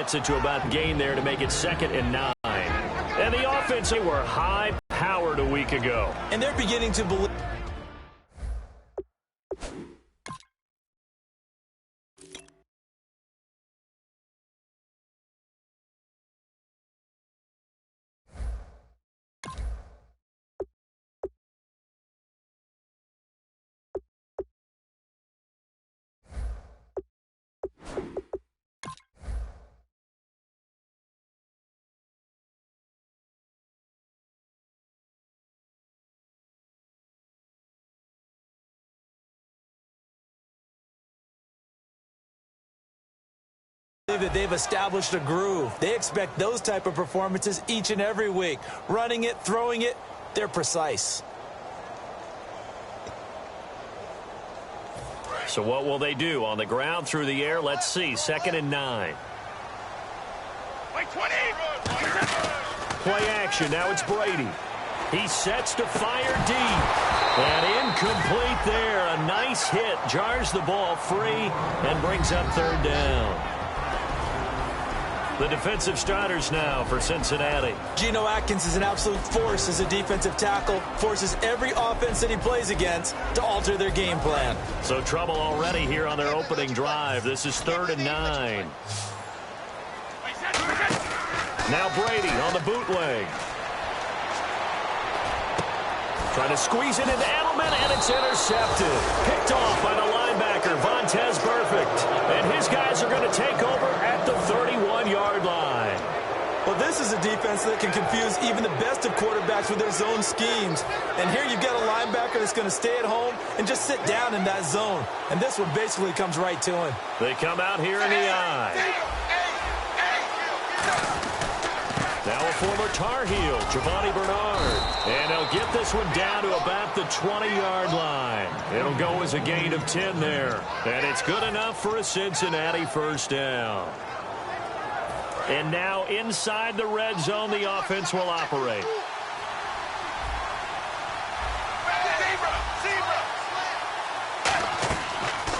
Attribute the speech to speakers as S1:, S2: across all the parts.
S1: gets it to about gain there to make it 2nd and 9. And the offense, they were high-powered a week ago.
S2: And they're beginning to believe. That they've established a groove. They expect those type of performances each and every week. Running it, throwing it, they're precise.
S1: So what will they do? On the ground, through the air, let's see. 2nd and 9. Play action. Now it's Brady. He sets to fire deep. And incomplete there. A nice hit. Jars the ball free and brings up 3rd down. The defensive starters now for Cincinnati.
S2: Geno Atkins is an absolute force as a defensive tackle. Forces every offense that he plays against to alter their game plan.
S1: So trouble already here on their opening drive. This is 3rd and 9. Now Brady on the bootleg. Trying to squeeze it into Edelman, and it's intercepted. Picked off by the linebacker, Vontaze Burfict. And his guys are going to take over at the 31-yard line.
S2: Well, this is a defense that can confuse even the best of quarterbacks with their zone schemes. And here you've got a linebacker that's going to stay at home and just sit down in that zone. And this one basically comes right to him.
S1: They come out here in the eye. Now a former Tar Heel, Giovanni Bernard. And he'll get this one down to about the 20-yard line. It'll go as a gain of 10 there. And it's good enough for a Cincinnati 1st down. And now inside the red zone, the offense will operate.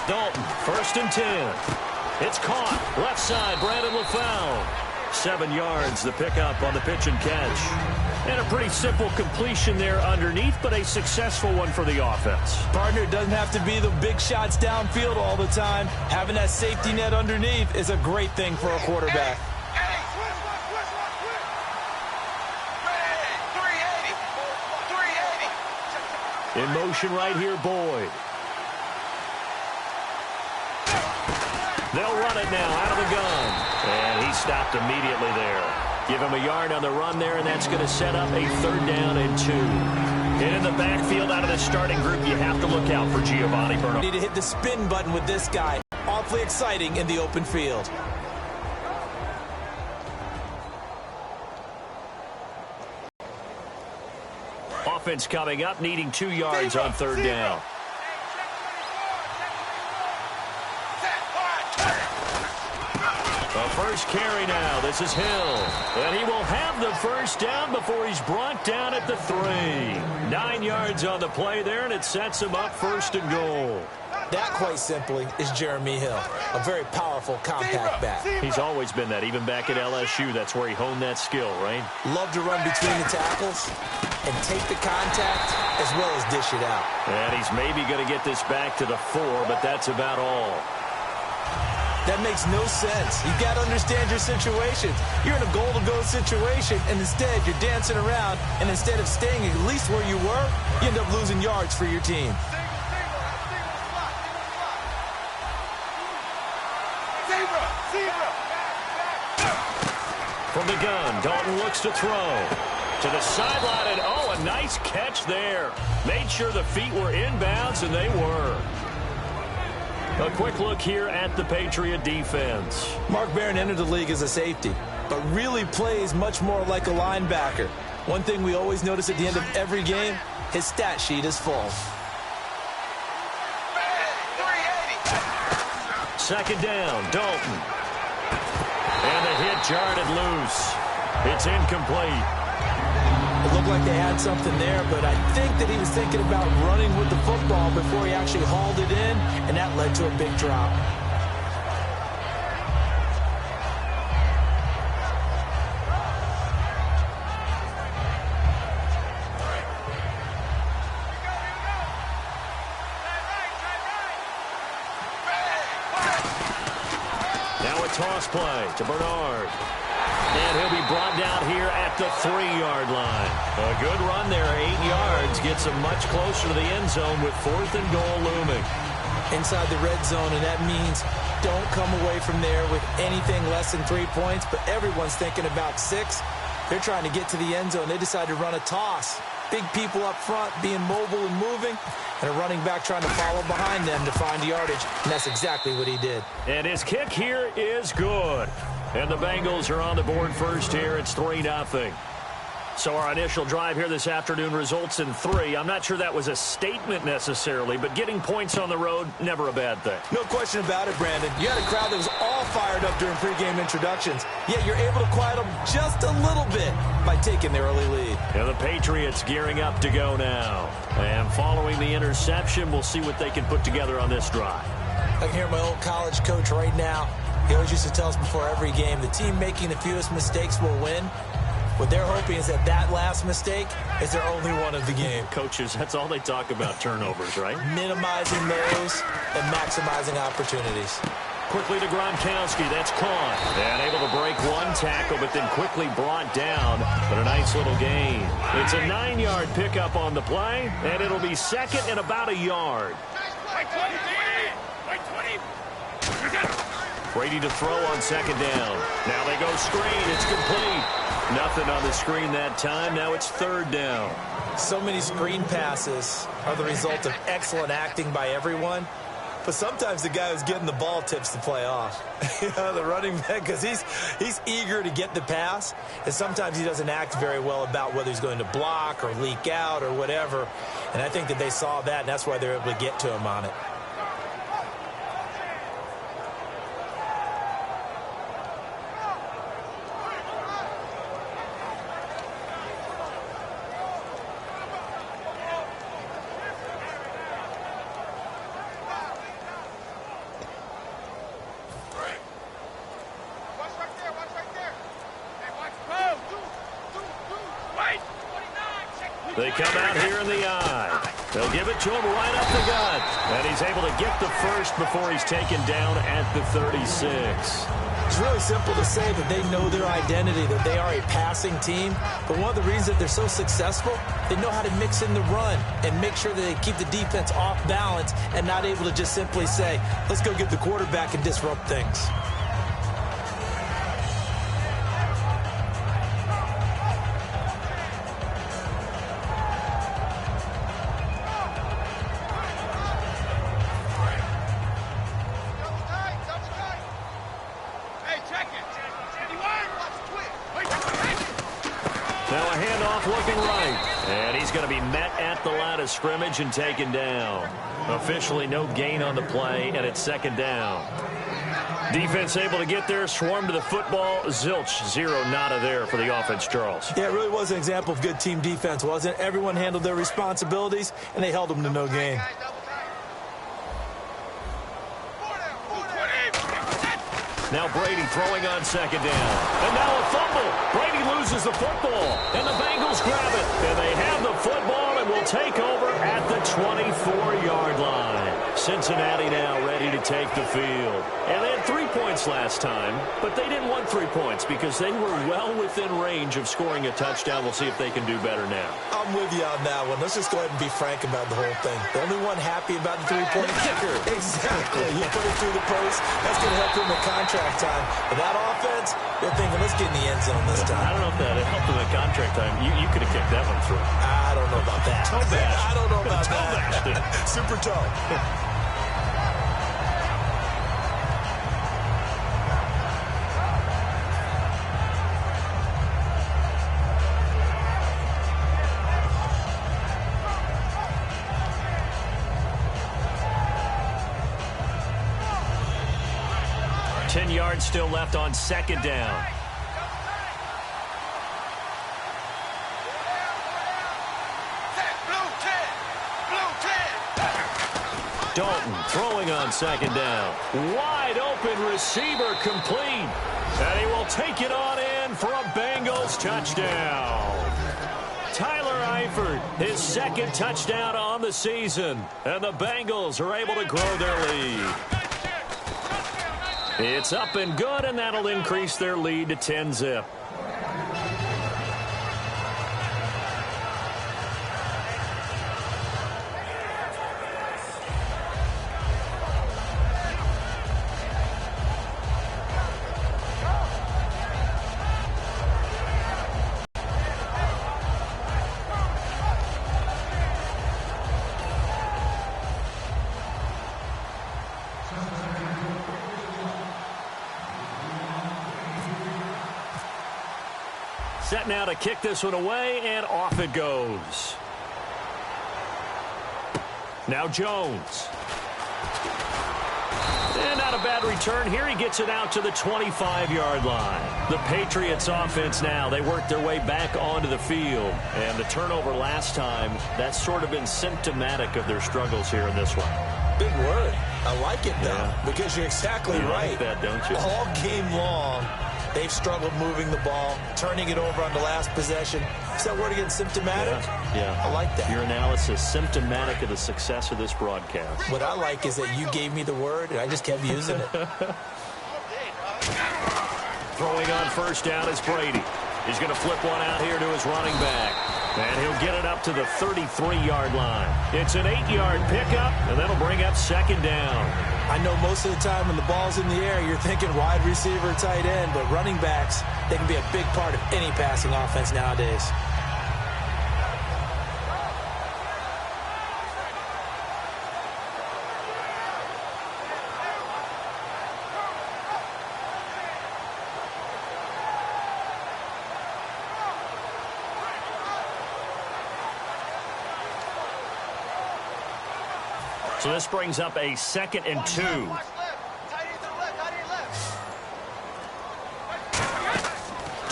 S1: Dalton, 1st and 10. It's caught. Left side, Brandon LaFell. 7 yards, the pickup on the pitch and catch. And a pretty simple completion there underneath, but a successful one for the offense.
S2: Partner, doesn't have to be the big shots downfield all the time. Having that safety net underneath is a great thing for a quarterback.
S1: In motion right here, Boyd. They'll run it now out of the gun. And he stopped immediately there. Give him a yard on the run there, and that's going to set up a 3rd down and 2. And in the backfield out of the starting group, you have to look out for Giovanni Bernard.
S2: Need to hit the spin button with this guy. Awfully exciting in the open field.
S1: Offense coming up, needing 2 yards on 3rd down. The first carry now. This is Hill. And he will have the 1st down before he's brought down at the 3. 9 yards on the play there, and it sets him up 1st and goal.
S2: That, quite simply, is Jeremy Hill. A very powerful, compact back.
S1: He's always been that. Even back at LSU, that's where he honed that skill, right?
S2: Love to run between the tackles and take the contact as well as dish it out.
S1: And he's maybe going to get this back to the 4, but that's about all.
S2: That makes no sense. You've got to understand your situation. You're in a goal-to-go situation, and instead you're dancing around, and instead of staying at least where you were, you end up losing yards for your team.
S1: From the gun, Dalton looks to throw. To the sideline, and oh, a nice catch there. Made sure the feet were inbounds, and they were. A quick look here at the Patriot defense.
S2: Mark Barron entered the league as a safety, but really plays much more like a linebacker. One thing we always notice at the end of every game, his stat sheet is full.
S1: 2nd down, Dalton. And the hit jarred it loose. It's incomplete.
S2: It looked like they had something there, but I think that he was thinking about running with the football before he actually hauled it in, and that led to a big drop.
S1: toss play to Bernard. And he'll be brought down here at the 3-yard line. A good run there, 8 yards, gets him much closer to the end zone with 4th and goal looming.
S2: Inside the red zone, and that means don't come away from there with anything less than 3 points, but everyone's thinking about 6. They're trying to get to the end zone. They decide to run a toss. Big people up front being mobile and moving, and a running back trying to follow behind them to find yardage, and that's exactly what he did.
S1: And his kick here is good. And the Bengals are on the board first here. It's 3-0. So our initial drive here this afternoon results in 3. I'm not sure that was a statement necessarily, but getting points on the road, never a bad thing.
S2: No question about it, Brandon. You had a crowd that was all fired up during pregame introductions, yet you're able to quiet them just a little bit by taking the early lead.
S1: And the Patriots gearing up to go now. And following the interception, we'll see what they can put together on this drive.
S2: I can hear my old college coach right now. He always used to tell us before every game, the team making the fewest mistakes will win. What they're hoping is that last mistake is their only one of the game.
S1: Coaches, that's all they talk about, turnovers, right?
S2: Minimizing those and maximizing opportunities.
S1: Quickly to Gronkowski. That's caught. And able to break one tackle, but then quickly brought down. But a nice little gain. It's a 9-yard pickup on the play, and it'll be 2nd and about a yard. Brady to throw on 2nd down. Now they go screen. It's complete. Nothing on the screen that time. Now it's 3rd down.
S2: So many screen passes are the result of excellent acting by everyone. But sometimes the guy who's getting the ball tips the play off. The running back, because he's eager to get the pass. And sometimes he doesn't act very well about whether he's going to block or leak out or whatever. And I think that they saw that, and that's why they're able to get to him on it.
S1: They come out here in the eye. They'll give it to him right up the gut. And he's able to get the first before he's taken down at the 36.
S2: It's really simple to say that they know their identity, that they are a passing team. But one of the reasons that they're so successful, they know how to mix in the run and make sure that they keep the defense off balance and not able to just simply say, let's go get the quarterback and disrupt things.
S1: Now a handoff looking right. And he's going to be met at the line of scrimmage and taken down. Officially no gain on the play, and it's 2nd down. Defense able to get there, swarm to the football. Zilch, 0 nada there for the offense, Charles.
S2: Yeah, it really was an example of good team defense, wasn't it? Everyone handled their responsibilities, and they held them to no gain.
S1: Now Brady throwing on 2nd down. And now a fumble. Brady loses the football. And the Bengals grab it. And they have the football and will take over at the 24-yard line. Cincinnati now ready to take the field. And they had 3 points last time, but they didn't want 3 points because they were well within range of scoring a touchdown. We'll see if they can do better now.
S2: I'm with you on that one. Let's just go ahead and be frank about the whole thing. The only one happy about the three-point kicker. Exactly. You put it through the post. That's going to help him in contract time. But that offense, they're thinking, let's get in the end zone this time.
S1: I don't know if that helped him in contract time. You could have kicked that one through.
S2: I don't know about that.
S1: Toe bash.
S2: I don't know about
S1: toe
S2: that. Super toe.
S1: Yards still left on 2nd down. Dalton throwing on 2nd down. Wide open receiver complete. And he will take it on in for a Bengals touchdown. Tyler Eifert, his 2nd touchdown on the season. And the Bengals are able to grow their lead. It's up and good, and that'll increase their lead to 10-zip. Set now to kick this one away, and off it goes. Now Jones. And not a bad return here. He gets it out to the 25-yard line. The Patriots offense now, they work their way back onto the field. And the turnover last time, that's sort of been symptomatic of their struggles here in this one.
S2: Big word. I like it, though, because you're exactly right.
S1: You like that, don't you?
S2: All game long, they've struggled moving the ball, turning it over on the last possession. Is that word again, symptomatic?
S1: Yeah.
S2: I like that.
S1: Your analysis, symptomatic of the success of this broadcast.
S2: What I like is that you gave me the word, and I just kept using it.
S1: Throwing on first down is Brady. He's going to flip one out here to his running back. And he'll get it up to the 33-yard line. It's an 8-yard pickup, and that'll bring up second down.
S2: I know most of the time when the ball's in the air, you're thinking wide receiver, tight end, but running backs, they can be a big part of any passing offense nowadays.
S1: So this brings up a 2nd and 2.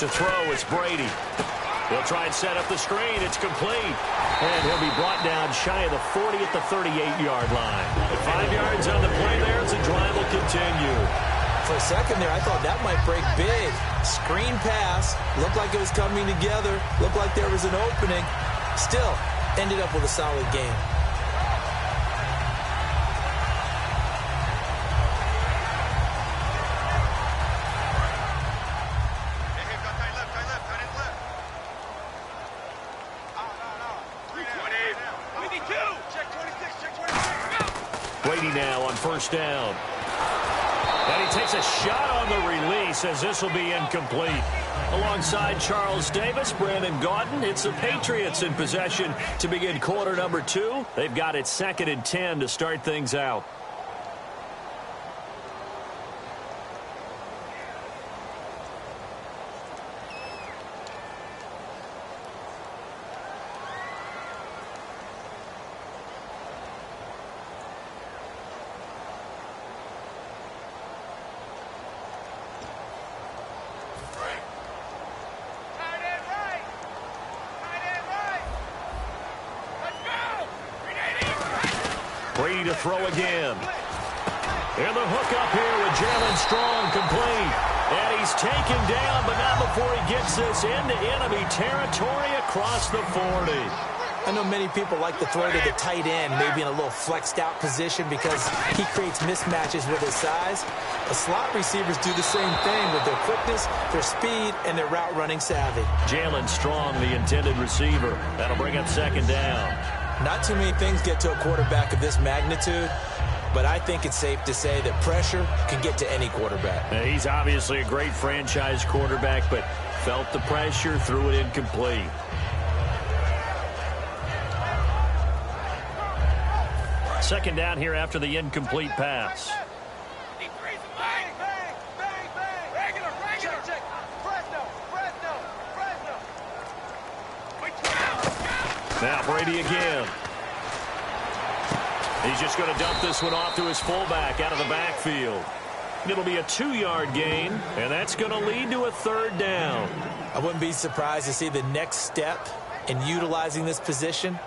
S1: To throw, it's Brady. He'll try and set up the screen. It's complete. And he'll be brought down shy of the 40 at the 38-yard line. 5 yards on the play there as the drive will continue.
S2: For a second there, I thought that might break big. Screen pass. Looked like it was coming together. Looked like there was an opening. Still, ended up with a solid game.
S1: Brady now on first down. And he takes a shot on the release as this will be incomplete. Alongside Charles Davis, Brandon Gaudin, it's the Patriots in possession to begin quarter number 2. They've got it 2nd and 10 to start things out. Brady to throw again. And the hook up here with Jalen Strong complete. And he's taken down, but not before he gets this into enemy territory across the 40.
S2: I know many people like to throw to the tight end, maybe in a little flexed out position because he creates mismatches with his size. The slot receivers do the same thing with their quickness, their speed, and their route running savvy.
S1: Jalen Strong, the intended receiver. That'll bring up second down.
S2: Not too many things get to a quarterback of this magnitude, but I think it's safe to say that pressure can get to any quarterback.
S1: He's obviously a great franchise quarterback, but felt the pressure, threw it incomplete. Second down here after the incomplete pass. Now Brady again. He's just going to dump this one off to his fullback out of the backfield. It'll be a 2-yard gain, and that's going to lead to a third down.
S2: I wouldn't be surprised to see the next step in utilizing this position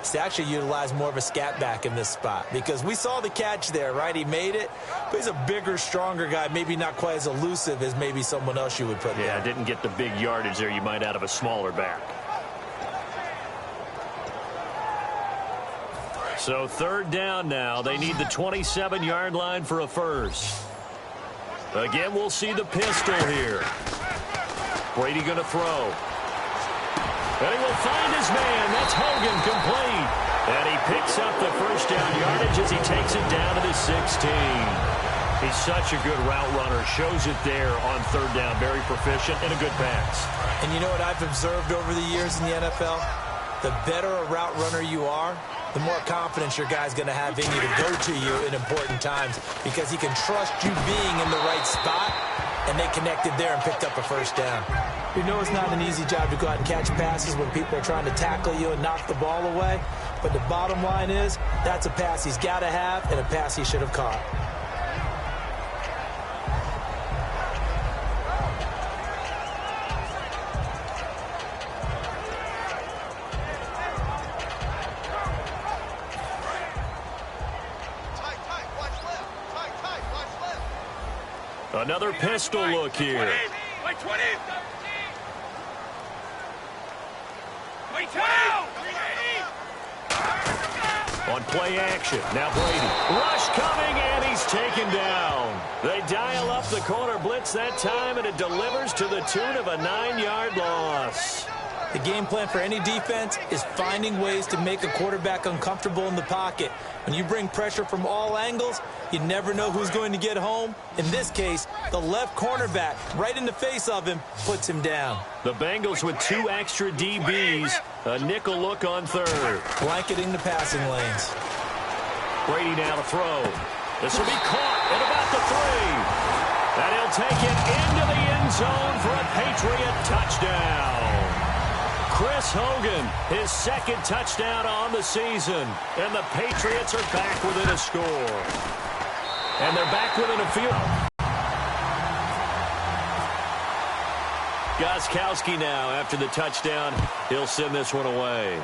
S2: is to actually utilize more of a scat back in this spot, because we saw the catch there, right? He made it, but he's a bigger, stronger guy, maybe not quite as elusive as maybe someone else you would put there.
S1: Yeah, didn't get the big yardage there you might out of a smaller back. So third down now. They need the 27-yard line for a first. Again, we'll see the pistol here. Brady going to throw. And he will find his man. That's Hogan, complete. And he picks up the first down yardage as he takes it down to the 16. He's such a good route runner. Shows it there on third down. Very proficient and a good pass.
S2: And you know what I've observed over the years in the NFL? The better a route runner you are, the more confidence your guy's going to have in you to go to you in important times because he can trust you being in the right spot, and they connected there and picked up a first down. You know it's not an easy job to go out and catch passes when people are trying to tackle you and knock the ball away, but the bottom line is that's a pass he's got to have and a pass he should have caught.
S1: Another pistol look here.
S3: Wait, 20. Wait, 20.
S1: On play action, now Brady. Rush coming, and he's taken down. They dial up the corner blitz that time, and it delivers to the tune of a 9-yard loss.
S2: The game plan for any defense is finding ways to make a quarterback uncomfortable in the pocket. When you bring pressure from all angles, you never know who's going to get home. In this case, the left cornerback, right in the face of him, puts him down.
S1: The Bengals with 2 extra DBs. A nickel look on third.
S2: Blanketing the passing lanes.
S1: Brady now to throw. This will be caught at about the 3. And he'll take it into the end zone for a Patriot touchdown. Chris Hogan, his second touchdown on the season. And the Patriots are back within a score. And they're back within a field. Gostkowski now after the touchdown. He'll send this one away.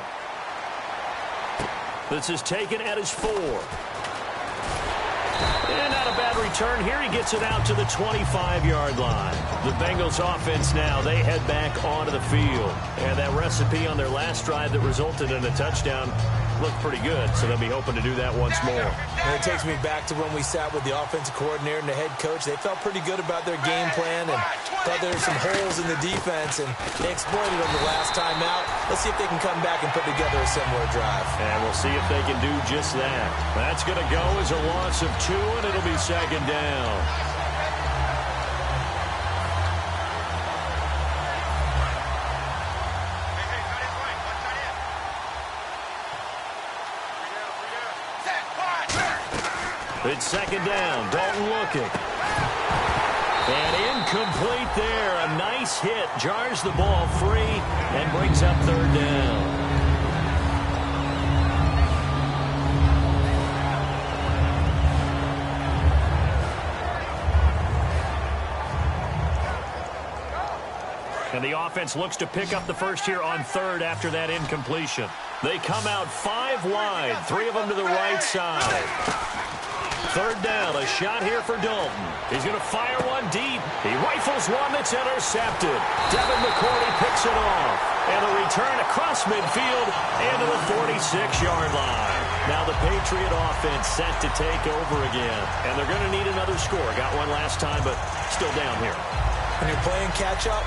S1: This is taken at his 4. And not a bad return here. He gets it out to the 25-yard line. The Bengals offense now, they head back onto the field. And that recipe on their last drive that resulted in a touchdown looked pretty good, so they'll be hoping to do that once more.
S2: And it takes me back to when we sat with the offensive coordinator and the head coach. They felt pretty good about their game plan and thought there were some holes in the defense, and they exploited them the last time out. Let's see if they can come back and put together a similar drive.
S1: And we'll see if they can do just that. That's going to go as a loss of 2, and it'll be second down. It's second down. Dalton looking. And incomplete there. A nice hit. Jars the ball free and brings up third down. And the offense looks to pick up the first here on third after that incompletion. They come out 5 wide, 3 of them to the right side. Third down, a shot here for Dalton. He's going to fire one deep. He rifles one that's intercepted. Devin McCourty picks it off. And a return across midfield into the 46-yard line. Now the Patriot offense set to take over again. And they're going to need another score. Got one last time, but still down here.
S2: When you're playing catch-up,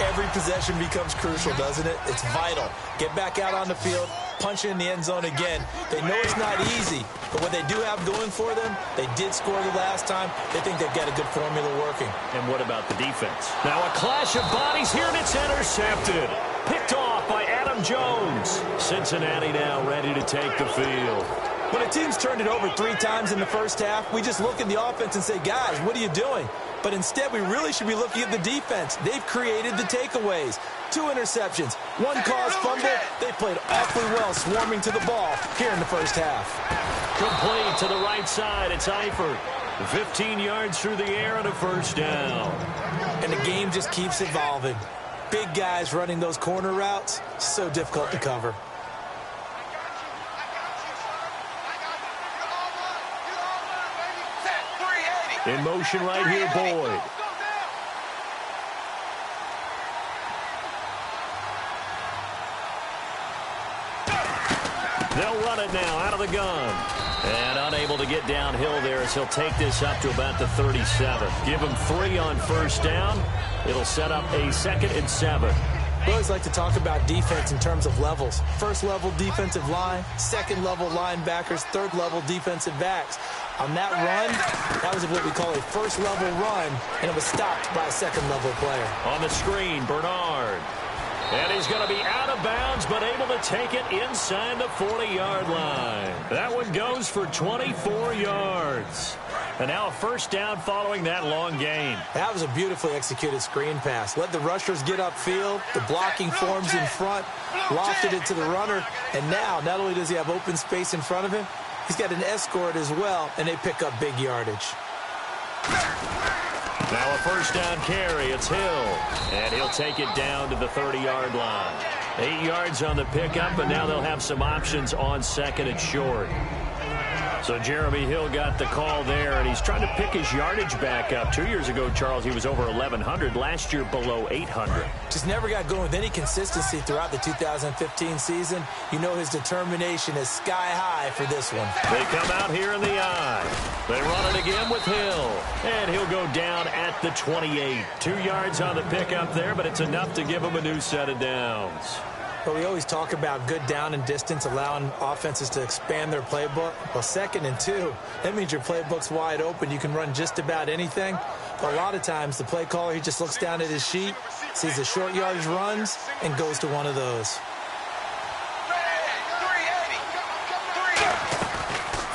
S2: every possession becomes crucial, doesn't it? It's vital. Get back out on the field, punch it in the end zone again. They know it's not easy, but what they do have going for them, they did score the last time. They think they've got a good formula working.
S1: And what about the defense? Now a clash of bodies here, and it's intercepted. Picked off by Adam Jones. Cincinnati now ready to take the field.
S2: When a team's turned it over 3 times in the first half, we just look at the offense and say, guys, what are you doing? But instead, we really should be looking at the defense. They've created the takeaways. 2 interceptions, 1 caused fumble. They played awfully well swarming to the ball here in the first half.
S1: Complete to the right side. It's Eifert. 15 yards through the air and a first down.
S2: And the game just keeps evolving. Big guys running those corner routes, so difficult to cover.
S1: In motion right here, Boyd. They'll run it now out of the gun. And unable able to get downhill there as he'll take this up to about the 37. Give him 3 on first down. It'll set up a 2nd and 7.
S2: We always like to talk about defense in terms of levels. First level defensive line, second level linebackers, third level defensive backs. On that run, that was what we call a first level run, and it was stopped by a second level player.
S1: On the screen, Bernard. And he's going to be out of bounds, but able to take it inside the 40-yard line. That one goes for 24 yards. And now a first down following that long gain.
S2: That was a beautifully executed screen pass. Let the rushers get upfield. The blocking forms in front. Lofted it to the runner. And now, not only does he have open space in front of him, he's got an escort as well, and they pick up big yardage.
S1: Now a first down carry. It's Hill. And he'll take it down to the 30-yard line. 8 yards on the pickup, and now they'll have some options on 2nd and short. So Jeremy Hill got the call there, and he's trying to pick his yardage back up. 2 years ago, Charles, he was over 1,100. Last year, below 800.
S2: Just never got going with any consistency throughout the 2015 season. You know his determination is sky high for this one.
S1: They come out here in the eye. They run it again with Hill. And he'll go down at the 28. 2 yards on the pickup there, but it's enough to give him a new set of downs.
S2: But we always talk about good down and distance, allowing offenses to expand their playbook. Well, 2nd and 2, that means your playbook's wide open. You can run just about anything. But a lot of times, the play caller, he just looks down at his sheet, sees the short yardage runs, and goes to one of those.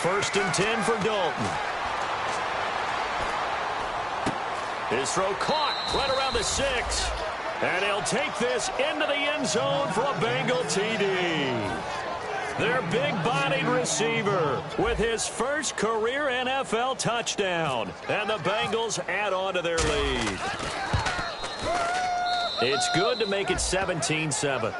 S1: First and 10 for Dalton. His throw caught right around the 6. And he'll take this into the end zone for a Bengal TD. Their big-bodied receiver with his first career NFL touchdown. And the Bengals add on to their lead. It's good to make it 17-7.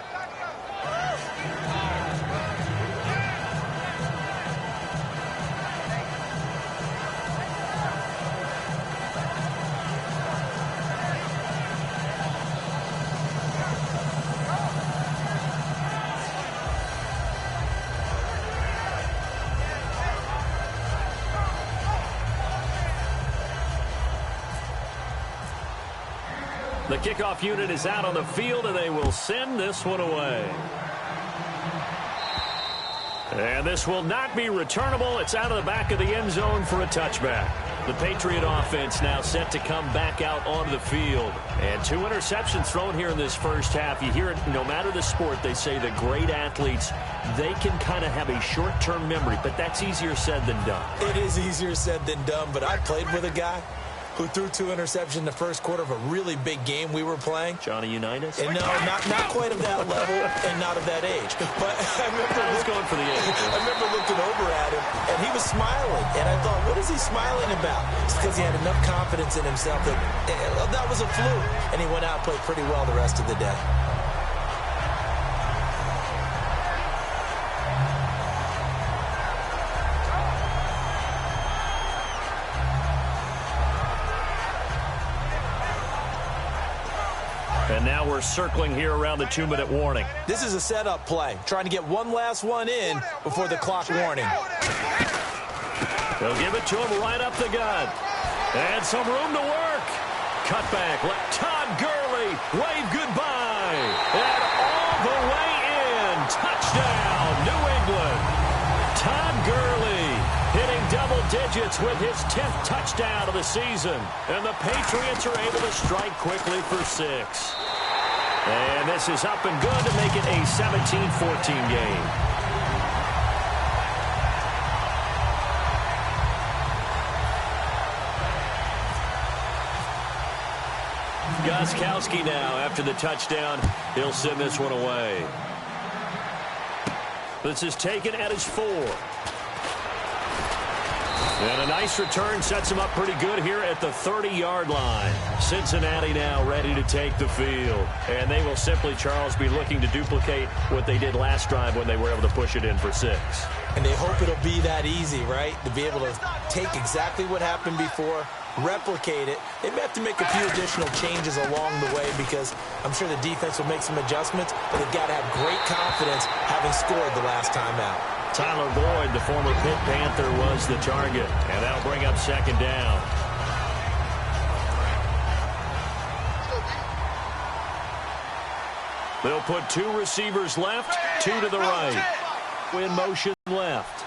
S1: The kickoff unit is out on the field, and they will send this one away. And this will not be returnable. It's out of the back of the end zone for a touchback. The Patriot offense now set to come back out onto the field. And 2 interceptions thrown here in this first half. You hear it, no matter the sport, they say the great athletes, they can kind of have a short-term memory, but that's easier said than done.
S2: It is easier said than done, but I played with a guy who threw 2 interceptions in the first quarter of a really big game we were playing.
S1: Johnny Unitas?
S2: And no, not quite of that level and not of that age. But I was going for the age. I remember looking over at him, and he was smiling. And I thought, what is he smiling about? It's because he had enough confidence in himself that that was a fluke. And he went out and played pretty well the rest of the day.
S1: And now we're circling here around the 2-minute warning.
S2: This is a setup play, trying to get one last one in before the clock warning.
S1: They'll give it to him right up the gut. And some room to work. Cutback. Let Todd Gurley wave goodbye. And all the way in. Touchdown, New England. Todd Gurley hitting double digits with his 10th touchdown of the season. And the Patriots are able to strike quickly for 6. And this is up and good to make it a 17-14 game. Gostkowski now after the touchdown. He'll send this one away. This is taken at his 4. And a nice return sets him up pretty good here at the 30-yard line. Cincinnati now ready to take the field. And they will simply, Charles, be looking to duplicate what they did last drive when they were able to push it in for 6.
S2: And they hope it'll be that easy, right? To be able to take exactly what happened before, replicate it. They may have to make a few additional changes along the way because I'm sure the defense will make some adjustments, but they've got to have great confidence having scored the last time out.
S1: Tyler Boyd, the former Pitt Panther, was the target, and that'll bring up second down. They'll put two receivers left, two to the right. In motion left.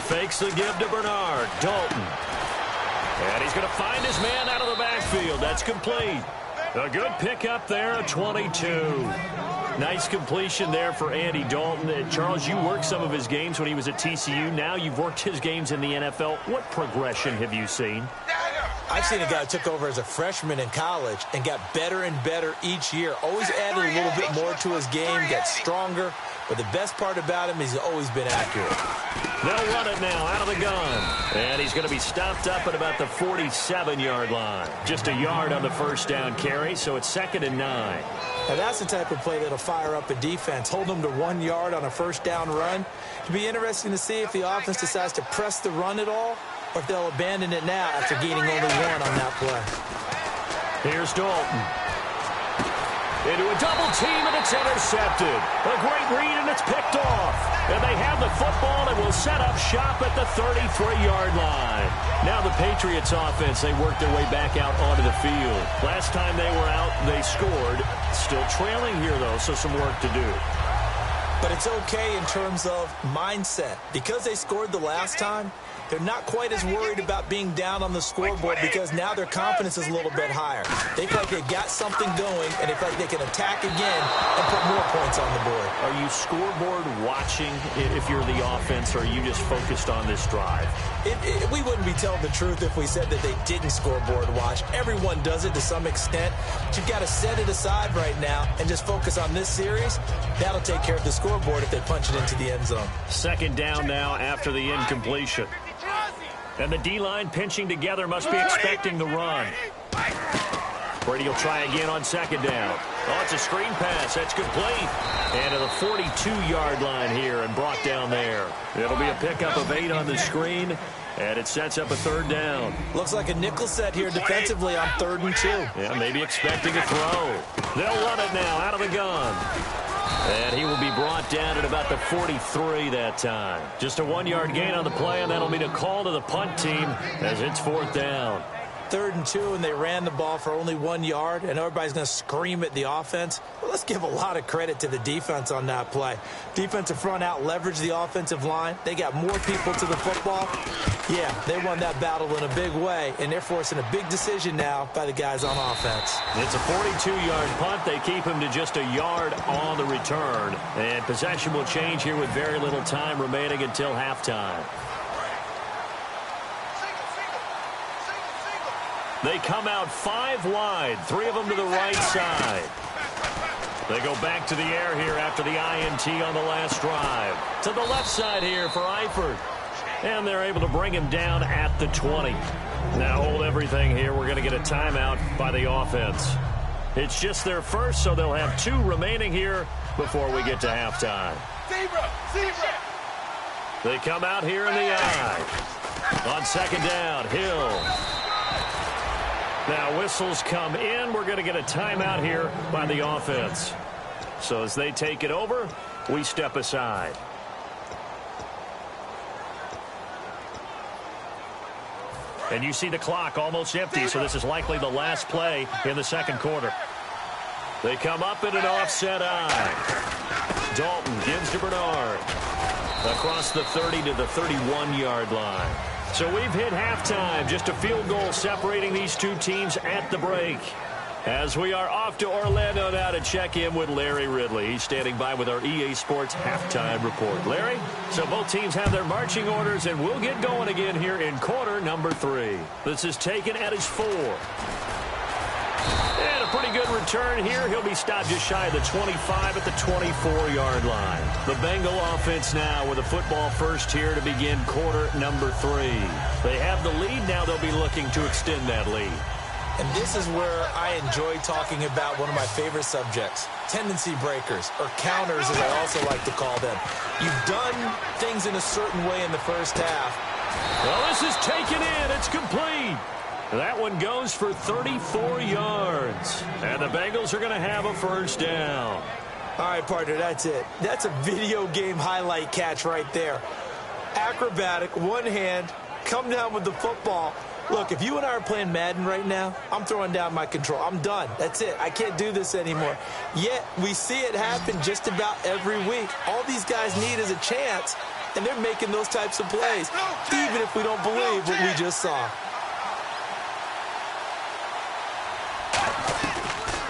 S1: Fakes the give to Bernard. Dalton. And he's going to find his man out of the backfield. That's complete. A good pickup there, a 22. Nice completion there for Andy Dalton. Charles, you worked some of his games when he was at TCU. Now you've worked his games in the NFL. What progression have you seen?
S2: I've seen a guy who took over as a freshman in college and got better and better each year. Always added a little bit more to his game, got stronger. But the best part about him is he's always been accurate.
S1: They'll run it now out of the gun. And he's going to be stopped up at about the 47-yard line. Just a yard on the first down carry, so it's 2nd and 9.
S2: Now that's the type of play that'll fire up a defense. Hold them to 1 yard on a first down run. It'll be interesting to see if the offense decides to press the run at all, or if they'll abandon it now after gaining only 1 on that play.
S1: Here's Dalton. Into a double team, and it's intercepted. A great read, and it's picked off. And they have the football and will set up shop at the 33-yard line. Now the Patriots offense, they work their way back out onto the field. Last time they were out, they scored. Still trailing here, though, so some work to do.
S2: But it's okay in terms of mindset. Because they scored the last time, they're not quite as worried about being down on the scoreboard because now their confidence is a little bit higher. They feel like they've got something going, and they feel like they can attack again and put more points on the board.
S1: Are you scoreboard watching if you're the offense, or are you just focused on this drive?
S2: We wouldn't be telling the truth if we said that they didn't scoreboard watch. Everyone does it to some extent, but you've got to set it aside right now and just focus on this series. That'll take care of the scoreboard if they punch it into the end zone.
S1: 2nd down now after the incompletion. And the D-line pinching together, must be expecting the run. Brady will try again on 2nd down. Oh, it's a screen pass. That's complete. And to the 42-yard line here and brought down there. It'll be a pickup of 8 on the screen, and it sets up a 3rd down.
S2: Looks like a nickel set here defensively on 3rd and 2.
S1: Yeah, maybe expecting a throw. They'll run it now out of the gun. And he will be brought down at about the 43 that time. Just a 1-yard gain on the play, and that'll mean a call to the punt team as it's 4th down.
S2: 3rd and 2, and they ran the ball for only 1 yard, and everybody's going to scream at the offense. Well, let's give a lot of credit to the defense on that play. Defensive front out leveraged the offensive line. They got more people to the football. Yeah, they won that battle in a big way, and they're forcing a big decision now by the guys on offense.
S1: It's a 42-yard punt. They keep him to just a yard on the return, and possession will change here with very little time remaining until halftime. They come out 5 wide, 3 of them to the right side. They go back to the air here after the INT on the last drive. To the left side here for Eifert. And they're able to bring him down at the 20. Now hold everything here. We're going to get a timeout by the offense. It's just their first, so they'll have 2 remaining here before we get to halftime.
S3: Zebra!
S1: They come out here in the eye. On 2nd down, Hill. Now whistles come in. We're going to get a timeout here by the offense. So as they take it over, we step aside. And you see the clock almost empty, so this is likely the last play in the 2nd quarter. They come up in an offset eye. Dalton gives to Bernard. Across the 30 to the 31-yard line. So we've hit halftime. Just a field goal separating these 2 teams at the break. As we are off to Orlando now to check in with Larry Ridley. He's standing by with our EA Sports halftime report. Larry, so both teams have their marching orders, and we'll get going again here in quarter number 3. This is taken at his 4. And a pretty good return here. He'll be stopped just shy of the 25 at the 24-yard line. The Bengal offense now with a football first here to begin quarter number 3. They have the lead. Now they'll be looking to extend that lead.
S2: And this is where I enjoy talking about one of my favorite subjects, tendency breakers, or counters as I also like to call them. You've done things in a certain way in the first half,
S1: Well, this is taken in. It's complete. That one goes for 34 yards. And the Bengals are going to have a first down.
S2: All right, partner, that's it. That's a video game highlight catch right there. Acrobatic, one hand, come down with the football. Look, if you and I are playing Madden right now, I'm throwing down my control. I'm done. That's it. I can't do this anymore. Yet, we see it happen just about every week. All these guys need is a chance, and they're making those types of plays, even if we don't believe what we just saw.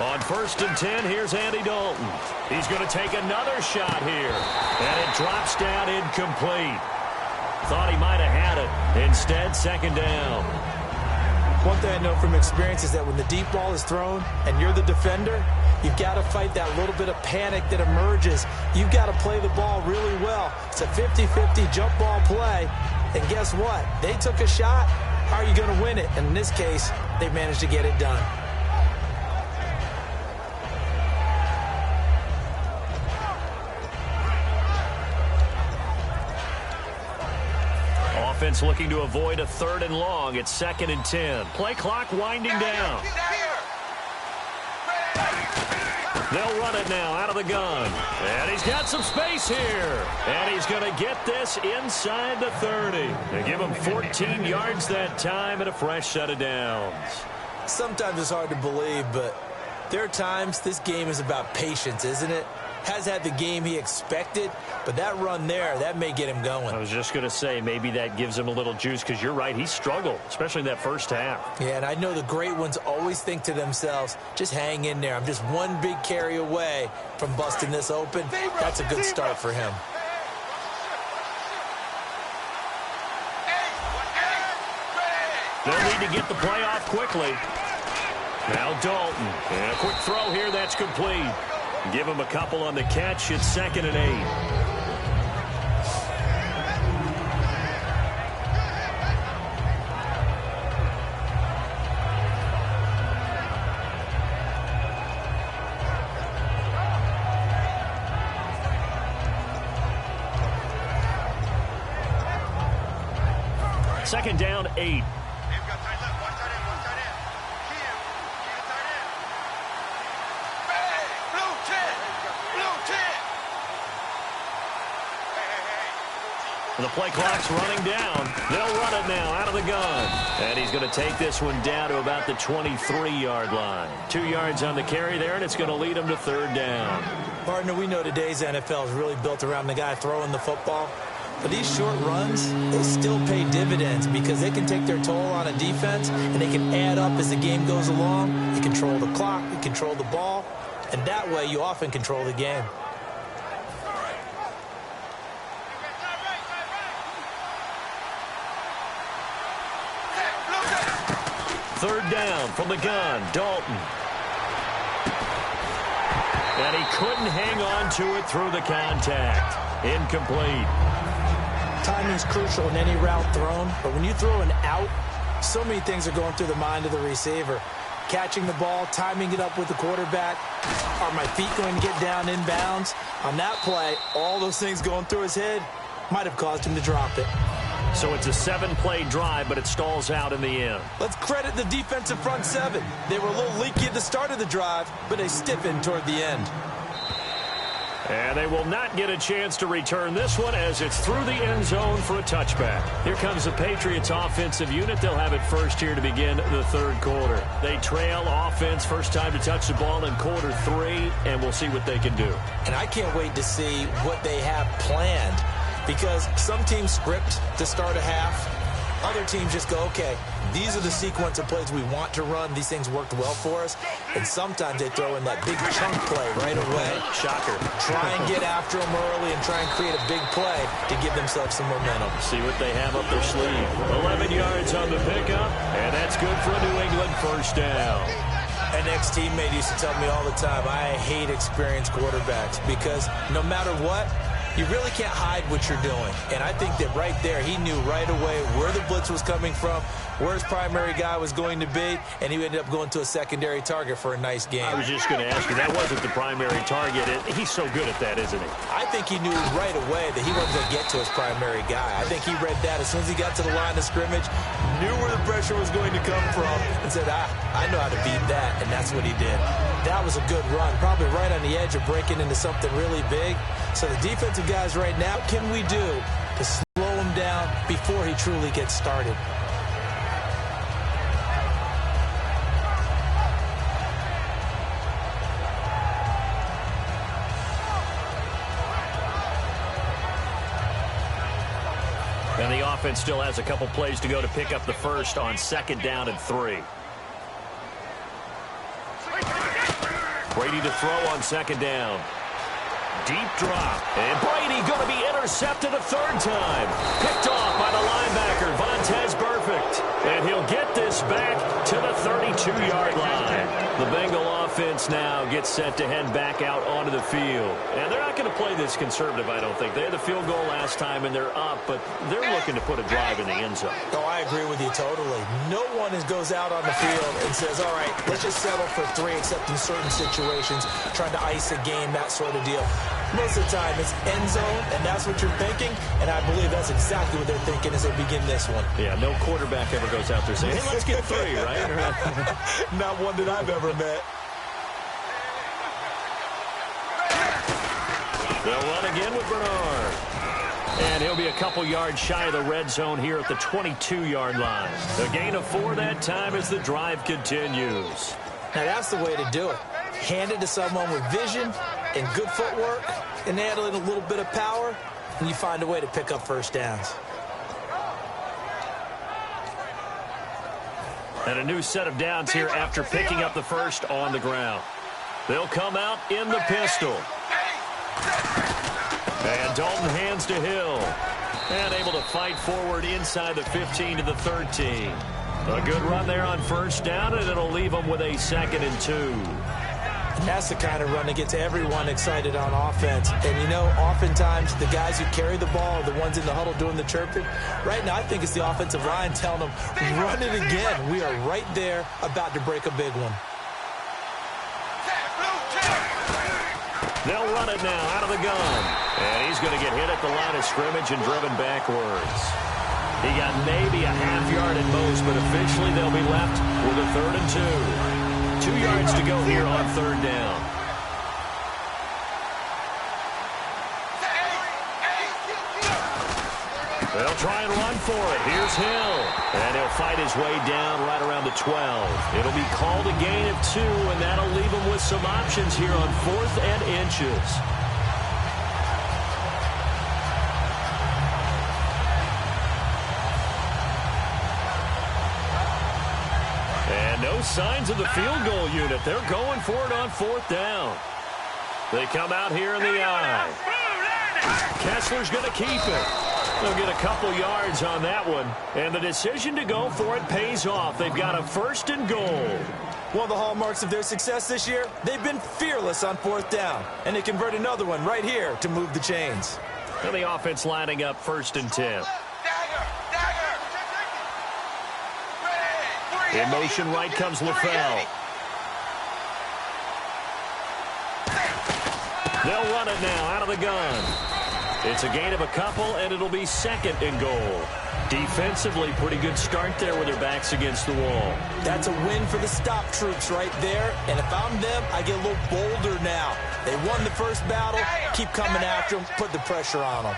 S1: On 1st and 10, here's Andy Dalton. He's going to take another shot here. And it drops down incomplete. Thought he might have had it. Instead, second down.
S2: One thing I know from experience is that when the deep ball is thrown and you're the defender, you've got to fight that little bit of panic that emerges. You've got to play the ball really well. It's a 50-50 jump ball play. And guess what? They took a shot. How are you going to win it? And in this case, they managed to get it done.
S1: Offense looking to avoid a 3rd and long. It's 2nd and 10. Play clock winding down. They'll run it now out of the gun. And he's got some space here. And he's going to get this inside the 30. They give him 14 yards that time and a fresh set of downs.
S2: Sometimes it's hard to believe, but there are times this game is about patience, isn't it? Has had the game he expected, but that run there, that may get him going.
S1: I was just going to say, maybe that gives him a little juice, because you're right, he struggled, especially in that first half.
S2: Yeah, and I know the great ones always think to themselves, just hang in there. I'm just one big carry away from busting this open. That's a good start for him.
S1: They'll need to get the play off quickly. Now Dalton, and a quick throw here, that's complete. Give him a couple on the catch. It's 2nd and 8. Second down, 8. The play clock's running down. They'll run it now out of the gun. And he's going to take this one down to about the 23-yard line. 2 yards on the carry there, and it's going to lead him to 3rd down.
S2: Partner, we know today's NFL is really built around the guy throwing the football. But these short runs, they still pay dividends because they can take their toll on a defense, and they can add up as the game goes along. You control the clock, you control the ball, and that way you often control the game.
S1: Third down from the gun, Dalton. And he couldn't hang on to it through the contact. Incomplete.
S2: Timing's crucial in any route thrown, but when you throw an out, so many things are going through the mind of the receiver. Catching the ball, timing it up with the quarterback. Are my feet going to get down inbounds? On that play, all those things going through his head might have caused him to drop it.
S1: So it's a 7-play drive, but it stalls out in the end.
S2: Let's credit the defensive front seven. They were a little leaky at the start of the drive, but they stiffened toward the end.
S1: And they will not get a chance to return this one as it's through the end zone for a touchback. Here comes the Patriots offensive unit. They'll have it first here to begin the 3rd quarter. They trail offense, first time to touch the ball in quarter 3, and we'll see what they can do.
S2: And I can't wait to see what they have planned, because some teams script to start a half. Other teams just go, okay, these are the sequence of plays we want to run. These things worked well for us. And sometimes they throw in that big chunk play right away.
S1: Shocker.
S2: Try and get after them early and try and create a big play to give themselves some momentum.
S1: See what they have up their sleeve. 11 yards on the pickup, and that's good for a New England first down.
S2: An ex-teammate used to tell me all the time, I hate experienced quarterbacks because no matter what, you really can't hide what you're doing. And I think that right there, he knew right away where the blitz was coming from, where his primary guy was going to be, and he ended up going to a secondary target for a nice game.
S1: I was just going to ask you, that wasn't the primary target. He's so good at that, isn't he?
S2: I think he knew right away that he wasn't going to get to his primary guy. I think he read that as soon as he got to the line of scrimmage, knew where the pressure was going to come from, and said, I know how to beat that, and that's what he did. That was a good run, probably right on the edge of breaking into something really big. So the defensive guys right now, what can we do to slow him down before he truly gets started?
S1: And the offense still has a couple plays to go to pick up the first on 2nd down and 3. Brady to throw on 2nd down. Deep drop. And Brady going to be intercepted a 3rd time. Picked off by the linebacker, Vontaze Burfict. And he'll get this back to the 32-yard line. The Bengal offense now gets set to head back out onto the field. And they're not going to play this conservative, I don't think. They had the field goal last time, and they're up, but they're looking to put a drive in the end zone.
S2: Oh, I agree with you totally. No one goes out on the field and says, all right, let's just settle for 3, except in certain situations, trying to ice a game, that sort of deal. Most of the time, it's end zone, and that's what you're thinking, and I believe that's exactly what they're thinking as they begin this one.
S1: Yeah, no quarterback ever goes out there saying, hey, let's get 3, right?
S2: Not one that I've ever met.
S1: They'll run again with Bernard. And he'll be a couple yards shy of the red zone here at the 22-yard line. A gain of 4 that time as the drive continues.
S2: Now, that's the way to do it. Hand it to someone with vision and good footwork, and add in a little bit of power, and you find a way to pick up first downs.
S1: And a new set of downs here after picking up the first on the ground. They'll come out in the pistol. And Dalton hands to Hill. And able to fight forward inside the 15 to the 13. A good run there on first down, and it'll leave them with a 2nd and 2.
S2: And that's the kind of run that gets everyone excited on offense. And, you know, oftentimes the guys who carry the ball are the ones in the huddle doing the chirping. Right now, I think it's the offensive line telling them, run it again. We are right there about to break a big one.
S1: They'll run it now out of the gun. And he's going to get hit at the line of scrimmage and driven backwards. He got maybe a half yard at most, but officially they'll be left with a 3rd and 2. 2 yards to go here on 3rd down. They'll try and run for it. Here's Hill. And he'll fight his way down right around the 12. It'll be called a gain of 2, and that'll leave him with some options here on 4th and inches. And no signs of the field goal unit. They're going for it on 4th down. They come out here in the eye. Kessler's going to keep it. They'll get a couple yards on that one. And the decision to go for it pays off. They've got a 1st and goal.
S2: One of the hallmarks of their success this year, they've been fearless on 4th down. And they convert another one right here to move the chains.
S1: And the offense lining up 1st and 10. In motion right comes LaFell. They'll run it now out of the gun. It's a gain of a couple, and it'll be 2nd and goal. Defensively, pretty good start there with their backs against the wall.
S2: That's a win for the stop troops right there. And if I'm them, I get a little bolder now. They won the first battle. Keep coming after them. Put the pressure on them.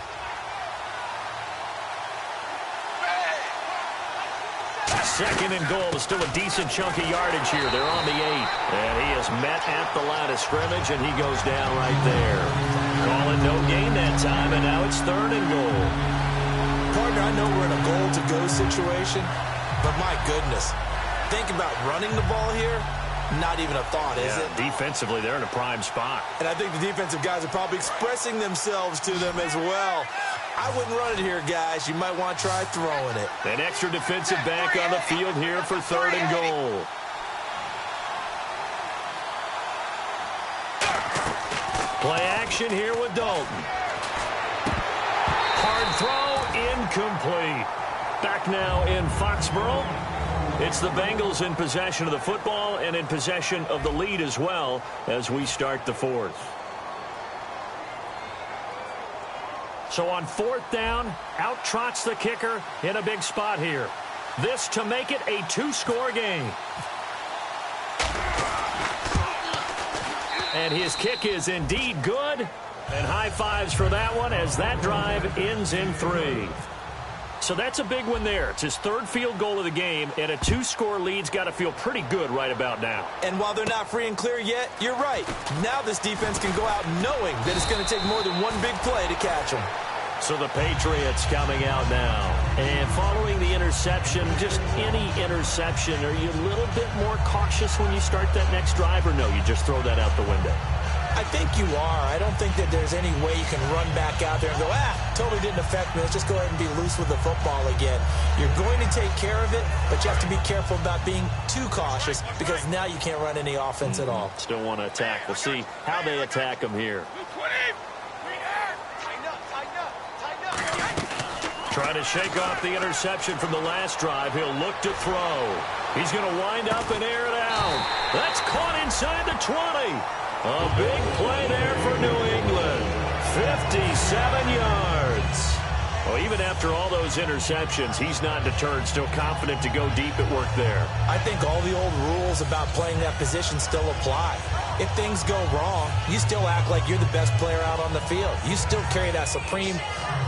S1: 2nd and goal. Still a decent chunk of yardage here. They're on the 8. And he is met at the line of scrimmage, and he goes down right there. Call it no gain that time, and now it's 3rd and goal.
S2: Partner, I know we're in a goal-to-go situation, but my goodness, think about running the ball here. Not even a thought, is it?
S1: Defensively, they're in a prime spot.
S2: And I think the defensive guys are probably expressing themselves to them as well. I wouldn't run it here, guys. You might want to try throwing it.
S1: An extra defensive back on the field here for 3rd and goal. Play action here with Dalton. throw, incomplete. Back now in Foxborough. It's the Bengals in possession of the football and in possession of the lead as well as we start the fourth. So on fourth down, out trots the kicker in a big spot here. This to make it a two-score game. And his kick is indeed good. And high fives for that one as that drive ends in 3. So that's a big one there. It's his third field goal of the game, and a two-score lead's got to feel pretty good right about now.
S2: And while they're not free and clear yet, you're right. Now this defense can go out knowing that it's going to take more than one big play to catch them.
S1: So the Patriots coming out now. And following the interception, just any interception, are you a little bit more cautious when you start that next drive, or no, you just throw that out the window?
S2: I think you are. I don't think that there's any way you can run back out there and go, totally didn't affect me. Let's just go ahead and be loose with the football again. You're going to take care of it, but you have to be careful about being too cautious because now you can't run any offense at all.
S1: Still want to attack. We'll see how they attack him here. Trying to shake off the interception from the last drive. He'll look to throw. He's going to wind up and air it out. That's caught inside the 20. A big play there for New England. 57 yards. Well, even after all those interceptions, he's not deterred, still confident to go deep at work there.
S2: I think all the old rules about playing that position still apply. If things go wrong, you still act like you're the best player out on the field. You still carry that supreme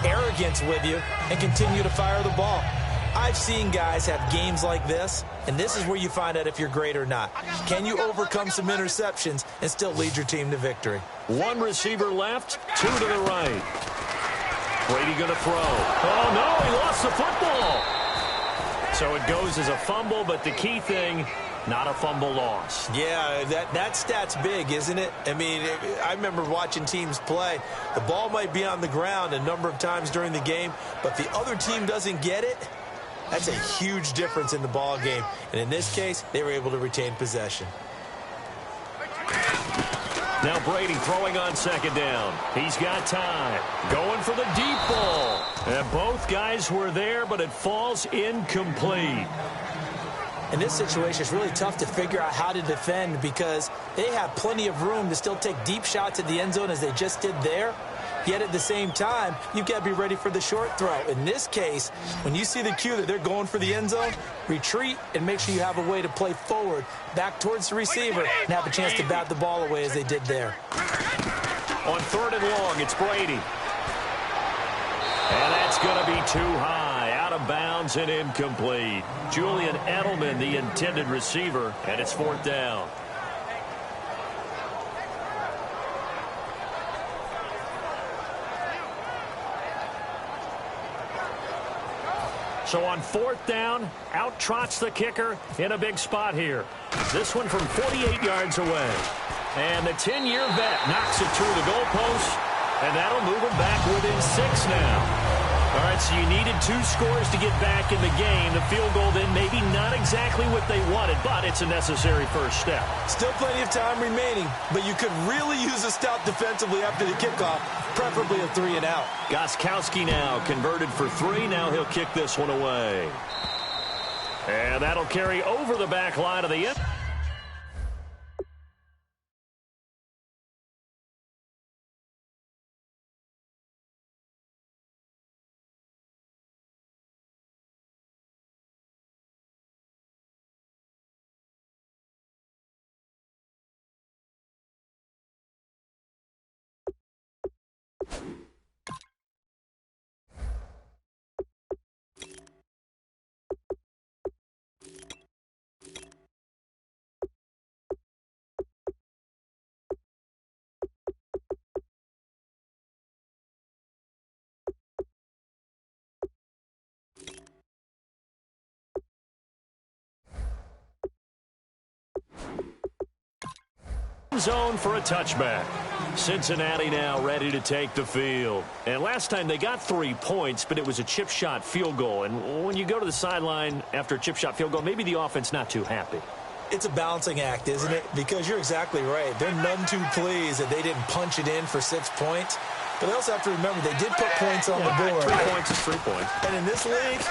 S2: arrogance with you and continue to fire the ball. I've seen guys have games like this, and this is where you find out if you're great or not. Can you overcome some interceptions and still lead your team to victory?
S1: One receiver left, two to the right. Brady going to throw. Oh, no, he lost the football. So it goes as a fumble, but the key thing, not a fumble loss.
S2: Yeah, that stat's big, isn't it? I mean, I remember watching teams play. The ball might be on the ground a number of times during the game, but the other team doesn't get it. That's a huge difference in the ball game. And in this case, they were able to retain possession.
S1: Now Brady throwing on second down. He's got time. Going for the deep ball. And both guys were there, but it falls incomplete.
S2: In this situation, it's really tough to figure out how to defend because they have plenty of room to still take deep shots at the end zone as they just did there. Yet at the same time, you've got to be ready for the short throw. In this case, when you see the cue that they're going for the end zone, retreat and make sure you have a way to play forward, back towards the receiver, and have a chance to bat the ball away as they did there.
S1: On third and long, it's Brady. And that's going to be too high, out of bounds and incomplete. Julian Edelman, the intended receiver, and it's fourth down. So on fourth down, out trots the kicker in a big spot here. This one from 48 yards away. And the 10-year vet knocks it through the goalpost, and that'll move him back within 6 now. All right, so you needed 2 scores to get back in the game. The field goal then maybe not exactly what they wanted, but it's a necessary first step.
S2: Still plenty of time remaining, but you could really use a stout defensively after the kickoff, preferably a 3-and-out.
S1: Gostkowski now converted for 3. Now he'll kick this one away. And that'll carry over the back line of the end. Zone for a touchback. Cincinnati now ready to take the field. And last time they got 3 points, but it was a chip shot field goal. And when you go to the sideline after a chip shot field goal, maybe the offense not too happy.
S2: It's a balancing act, isn't it? Because you're exactly right. They're none too pleased that they didn't punch it in for 6 points. But they also have to remember they did put points on the board.
S1: 3 points is 3 points.
S2: And in this league,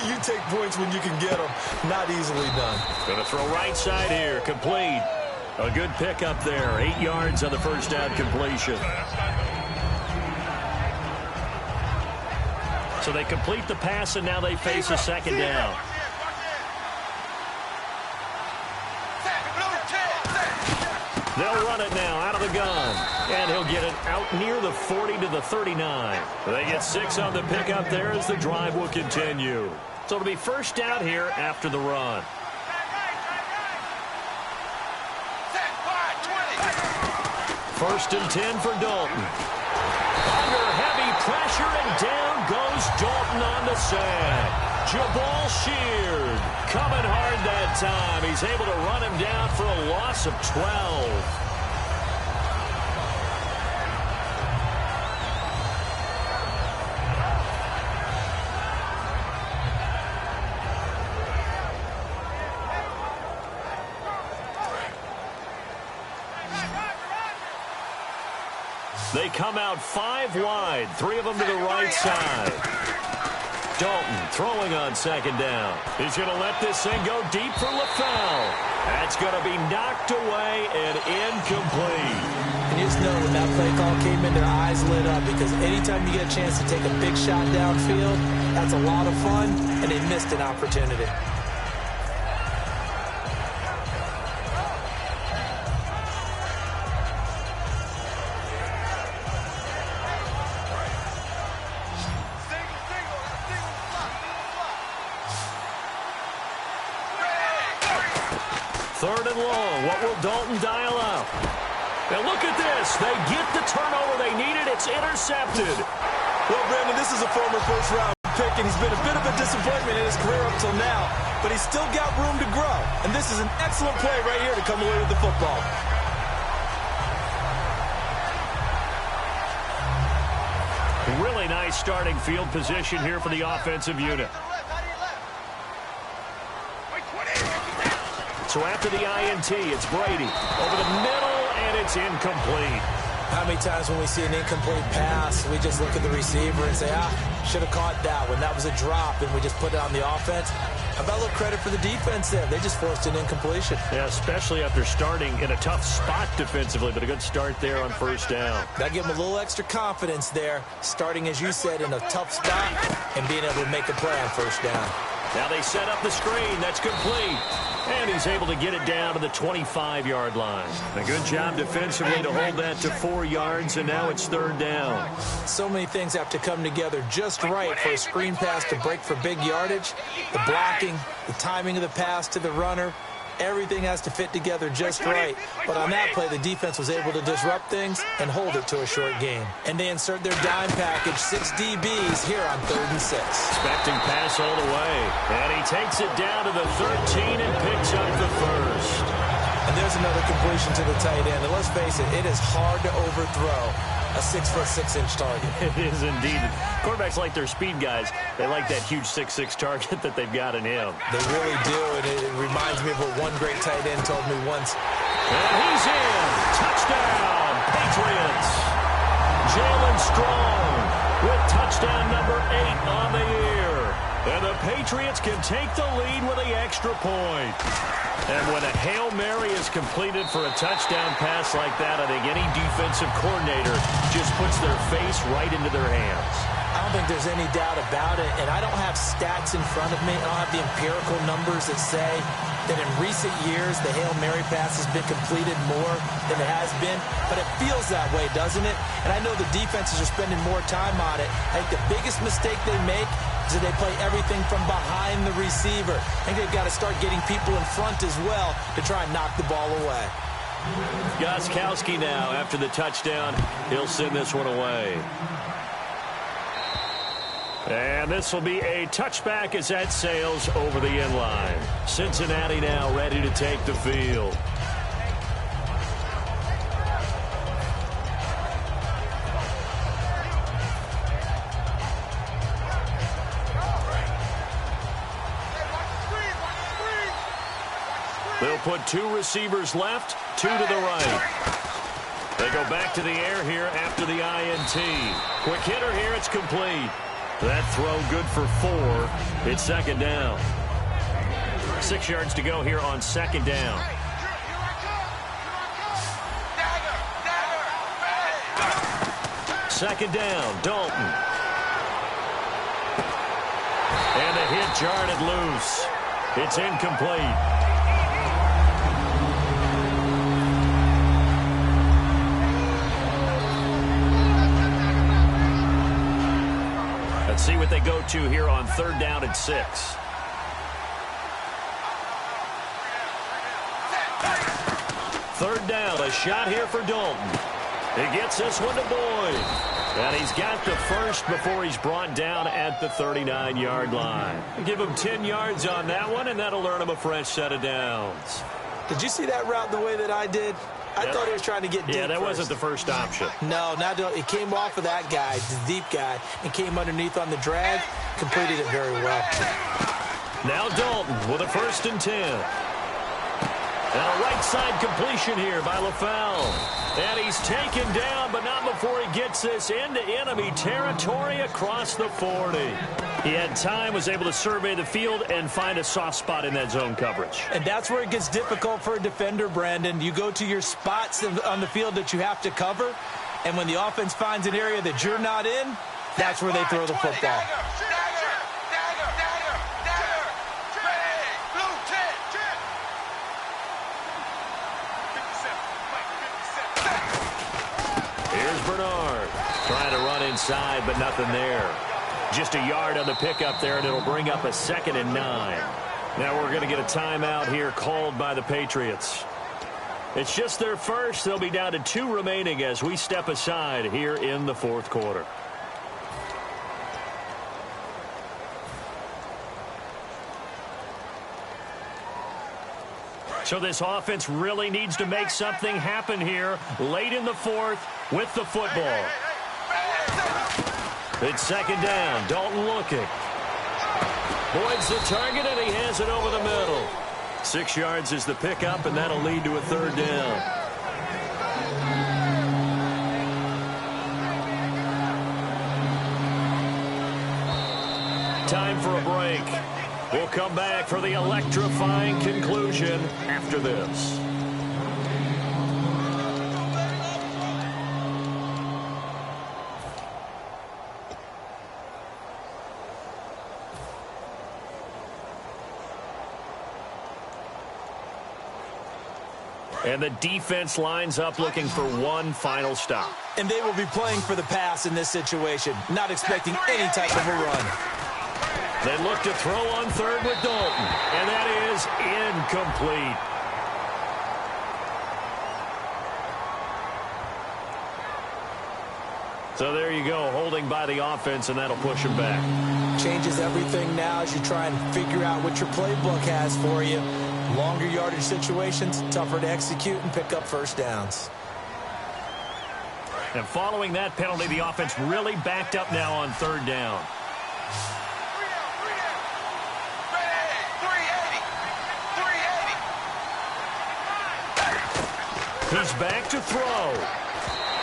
S2: you take points when you can get them. Not easily done.
S1: Going to throw right side here. Complete. A good pickup there. 8 yards on the first down completion. So they complete the pass, and now they face a second down. They'll run it now out of the gun. And he'll get it out near the 40 to the 39. They get 6 on the pickup there as the drive will continue. So it'll be first down here after the run. First and 10 for Dalton. Under heavy pressure, and down goes Dalton on the sack. Jabal Sheard coming hard that time. He's able to run him down for a loss of 12. They come out 5 wide, 3 of them to the right side. Dalton throwing on second down. He's going to let this thing go deep for LaFell. That's going to be knocked away and incomplete.
S2: And you just know when that play call came in, their eyes lit up, because anytime you get a chance to take a big shot downfield, that's a lot of fun, and they missed an opportunity.
S1: Third and long. What will Dalton dial up? Now look at this. They get the turnover they needed. It's intercepted.
S2: Well, Brandon, this is a former first-round pick, and he's been a bit of a disappointment in his career up till now, but he's still got room to grow. And this is an excellent play right here to come away with the football.
S1: Really nice starting field position here for the offensive unit. So after the INT, it's Brady over the middle, and it's incomplete.
S2: How many times when we see an incomplete pass, we just look at the receiver and say, should have caught that one. That was a drop, and we just put it on the offense. How about a little credit for the defense there? They just forced an incompletion.
S1: Yeah, especially after starting in a tough spot defensively, but a good start there on first down.
S2: That gave them a little extra confidence there, starting, as you said, in a tough spot and being able to make a play on first down.
S1: Now they set up the screen. That's complete. And he's able to get it down to the 25-yard line. A good job defensively to hold that to 4 yards, and now it's third down.
S2: So many things have to come together just right for a screen pass to break for big yardage. The blocking, the timing of the pass to the runner, everything has to fit together just right. But on that play, the defense was able to disrupt things and hold it to a short gain. And they insert their dime package, 6 DBs here on 3rd and 6.
S1: Expecting pass all the way. And he takes it down to the 13 and picks up the first.
S2: And there's another completion to the tight end. And let's face it, it is hard to overthrow a 6'6" target.
S1: It is indeed. Quarterbacks like their speed guys. They like that huge 6'6" target that they've got in him.
S2: They really do, and it reminds me of what one great tight end told me once.
S1: And he's in. Touchdown, Patriots. Jalen Strong with touchdown number 8 on the year. And the Patriots can take the lead with the extra point. And when a Hail Mary is completed for a touchdown pass like that, I think any defensive coordinator just puts their face right into their hands.
S2: I don't think there's any doubt about it, and I don't have stats in front of me. I don't have the empirical numbers that say that in recent years the Hail Mary pass has been completed more than it has been, but it feels that way, doesn't it? And I know the defenses are spending more time on it. I think the biggest mistake they make is that they play everything from behind the receiver. I think they've got to start getting people in front as well to try and knock the ball away.
S1: Gostkowski now after the touchdown. He'll send this one away. And this will be a touchback as that sails over the end line. Cincinnati now ready to take the field. They'll put with 2 receivers left, 2 to the right. They go back to the air here after the INT. Quick hitter here, it's complete. That throw good for 4. It's second down. 6 yards to go here on second down. Second down, Dalton. And the hit jarred it loose. It's incomplete. Let's see what they go to here on 3rd down and 6. Third down, a shot here for Dalton. He gets this one to Boyd. And he's got the first before he's brought down at the 39-yard line. Give him 10 yards on that one, and that'll earn him a fresh set of downs.
S2: Did you see that route the way that I did? I thought he was trying to get deep.
S1: Yeah, that
S2: first.
S1: wasn't the first option.
S2: No, it came off of that guy, the deep guy, and came underneath on the drag. Completed it very well.
S1: Now Dalton with a 1st and 10. And a right side completion here by LaFell. And he's taken down, but not before he gets this into enemy territory across the 40. He had time, was able to survey the field and find a soft spot in that zone coverage.
S2: And that's where it gets difficult for a defender, Brandon. You go to your spots on the field that you have to cover, and when the offense finds an area that you're not in, that's where they throw the football.
S1: Bernard trying to run inside, but nothing there. Just a yard on the pickup there, and it'll bring up a 2nd and 9. Now we're going to get a timeout here called by the Patriots. It's just their first. They'll be down to 2 remaining as we step aside here in the 4th quarter. So this offense really needs to make something happen here late in the 4th with the football. It's second down. Dalton looking. Boyd's the target, and he has it over the middle. 6 yards is the pickup, and that'll lead to a 3rd down. Time for a break. We'll come back for the electrifying conclusion after this. And the defense lines up looking for one final stop.
S2: And they will be playing for the pass in this situation, not expecting any type of a run.
S1: They look to throw on 3rd with Dalton, and that is incomplete. So there you go, holding by the offense, and that'll push him back.
S2: Changes everything now as you try and figure out what your playbook has for you. Longer yardage situations, tougher to execute and pick up first downs.
S1: And following that penalty, the offense really backed up now on 3rd down. He's back to throw.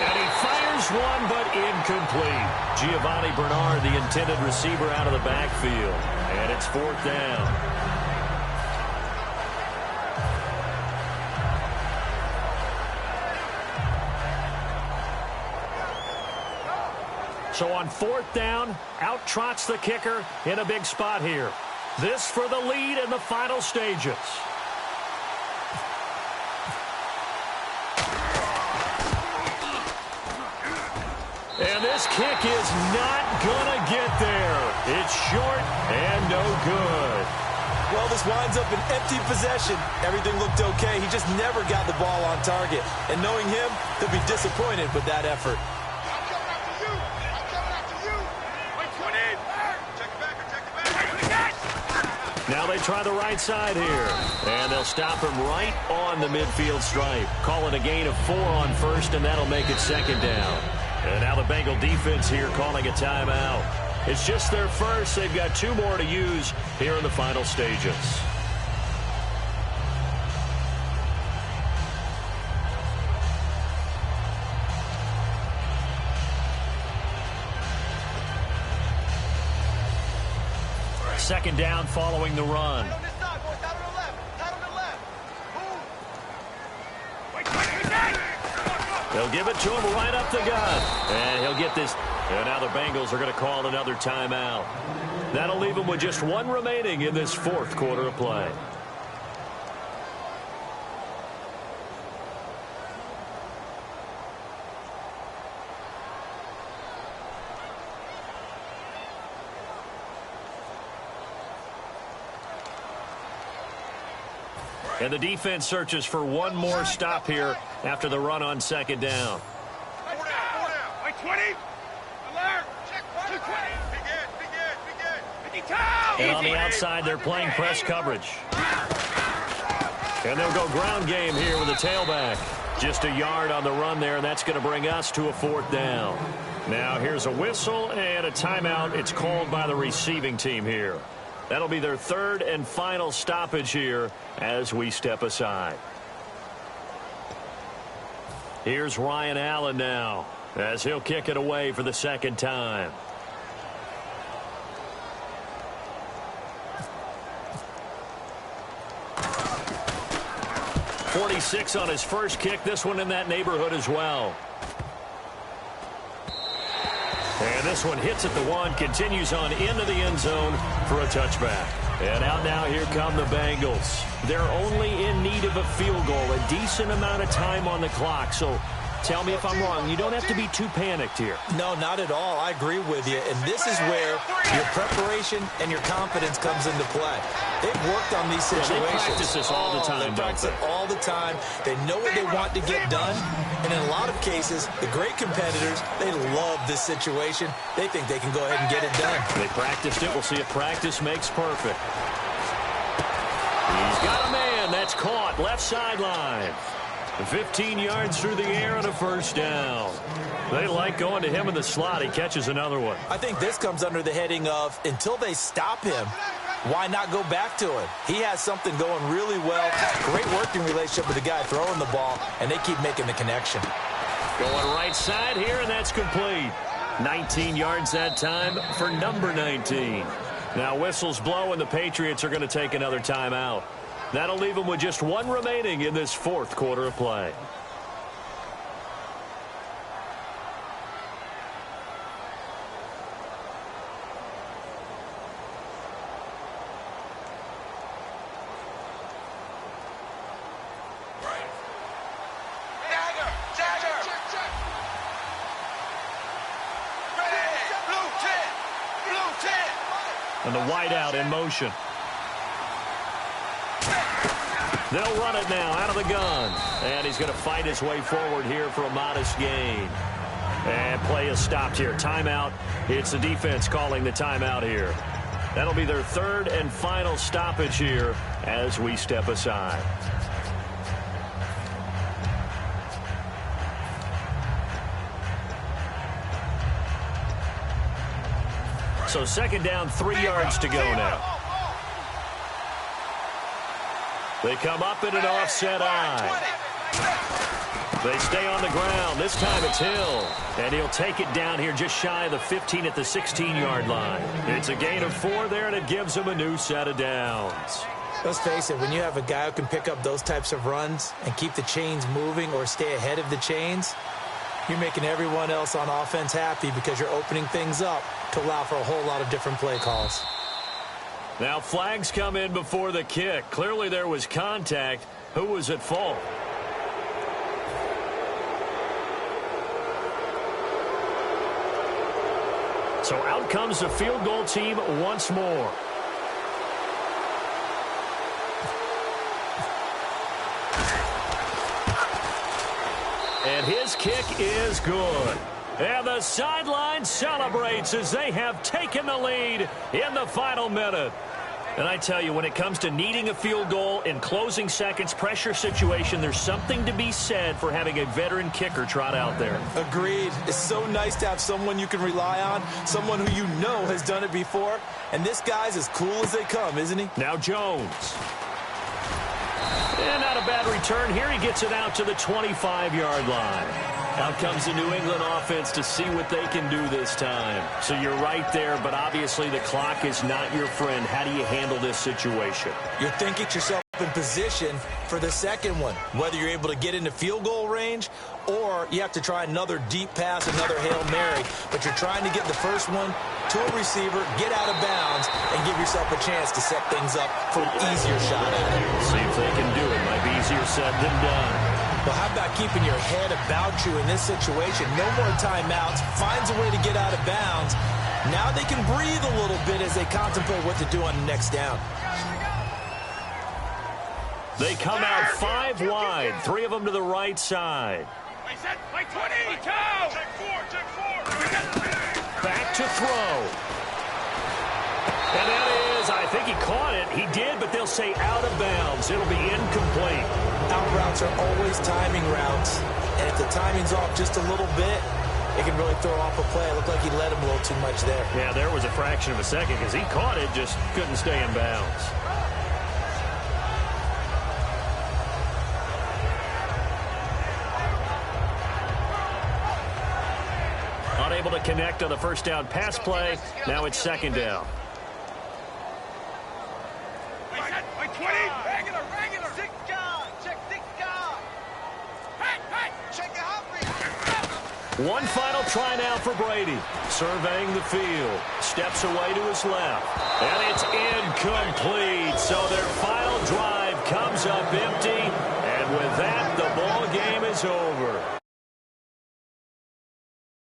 S1: And he fires one, but incomplete. Giovanni Bernard, the intended receiver, out of the backfield. And it's 4th down. So on 4th down, out trots the kicker in a big spot here. This for the lead in the final stages. And this kick is not going to get there. It's short and no good.
S2: Well, this winds up an empty possession. Everything looked okay. He just never got the ball on target. And knowing him, they'll be disappointed with that effort.
S1: Now they try the right side here. And they'll stop him right on the midfield stripe. Calling a gain of 4 on 1st, and that'll make it 2nd down. And now the Bengal defense here calling a timeout. It's just their first. They've got 2 more to use here in the final stages. second down following the run. They'll give it to him right up the gut. And he'll get this. And now the Bengals are going to call another timeout. That'll leave them with just one remaining in this fourth quarter of play. And the defense searches for one more stop here after the run on second down.
S3: 20. Alert. Check 220.
S1: And on the outside, they're playing press coverage. And they'll go ground game here with a tailback. Just a yard on the run there, and that's going to bring us to a fourth down. Now here's a whistle and a timeout. It's called by the receiving team here. That'll be their third and final stoppage here as we step aside. Here's Ryan Allen now as he'll kick it away for the second time. 46 on his first kick. This one in that neighborhood as well. And this one hits at the one, continues on into the end zone for a touchback. And out now, here come the Bengals. They're only in need of a field goal, a decent amount of time on the clock. So tell me if I'm wrong. You don't have to be too panicked here.
S2: No, not at all. I agree with you. And this is where your preparation and your confidence comes into play. They've worked on these situations.
S1: Yeah, they practice this all the time,
S2: they practice it all the time. They know what they want to get done. And in a lot of cases, the great competitors, they love this situation. They think they can go ahead and get it done.
S1: They practiced it. We'll see if practice makes perfect. He's got a man. That's caught. Left sideline. 15 yards through the air and a first down. They like going to him in the slot. He catches another one.
S2: I think this comes under the heading of until they stop him, why not go back to it? He has something going really well. Great working relationship with the guy throwing the ball, and they keep making the connection.
S1: Going right side here, and that's complete. 19 yards that time for number 19. Now whistles blow, and the Patriots are going to take another timeout. That'll leave them with just one remaining in this fourth quarter of play. And the wideout in motion. They'll run it now out of the gun. And he's going to fight his way forward here for a modest gain. And play is stopped here. Timeout. It's the defense calling the timeout here. That'll be their third and final stoppage here as we step aside. So second down, 3 yards to go now. They come up in an offset eye. They stay on the ground. This time it's Hill. And he'll take it down here just shy of the 15 at the 16-yard line. It's a gain of 4 there, and it gives them a new set of downs.
S2: Let's face it, when you have a guy who can pick up those types of runs and keep the chains moving or stay ahead of the chains, you're making everyone else on offense happy because you're opening things up to allow for a whole lot of different play calls.
S1: Now flags come in before the kick. Clearly there was contact. Who was at fault? So out comes the field goal team once more. And his kick is good. And the sideline celebrates as they have taken the lead in the final minute. And I tell you, when it comes to needing a field goal in closing seconds, pressure situation, there's something to be said for having a veteran kicker trot out there. Agreed.
S2: It's so nice to have someone you can rely on, someone who you know has done it before. And this guy's as cool as they come, isn't he?
S1: Now Jones. And not a bad return here. He gets it out to the 25-yard line. Out comes the New England offense to see what they can do this time. So you're right there, but obviously the clock is not your friend. How do you handle this situation?
S2: You're thinking yourself in position for the second one, whether you're able to get into field goal range or you have to try another deep pass, another Hail Mary, but you're trying to get the first one to a receiver, get out of bounds, and give yourself a chance to set things up for an easier shot at it.
S1: See if they can do it. Might be easier said than done.
S2: Well, how about keeping your head about you in this situation? No more timeouts. Finds a way to get out of bounds. Now they can breathe a little bit as they contemplate what to do on the next down.
S1: They come out 5 wide, 3 of them to the right side.
S3: Play 20. Check 4.
S1: Back to throw. And that is, I think he caught it. He did, but they'll say out of bounds. It'll be incomplete.
S2: Out routes are always timing routes. And if the timing's off just a little bit, it can really throw off a play. It looked like he let him a little too much there.
S1: Yeah, there was a fraction of a second because he caught it, just couldn't stay in bounds. Unable to connect on the first down pass play. Now it's second down.
S3: Play 20. Regular. Six guard. Check 6 guard. Hey. Check the Humphrey.
S1: One final try now for Brady. Surveying the field. Steps away to his left. And it's incomplete. So their final drive comes up empty.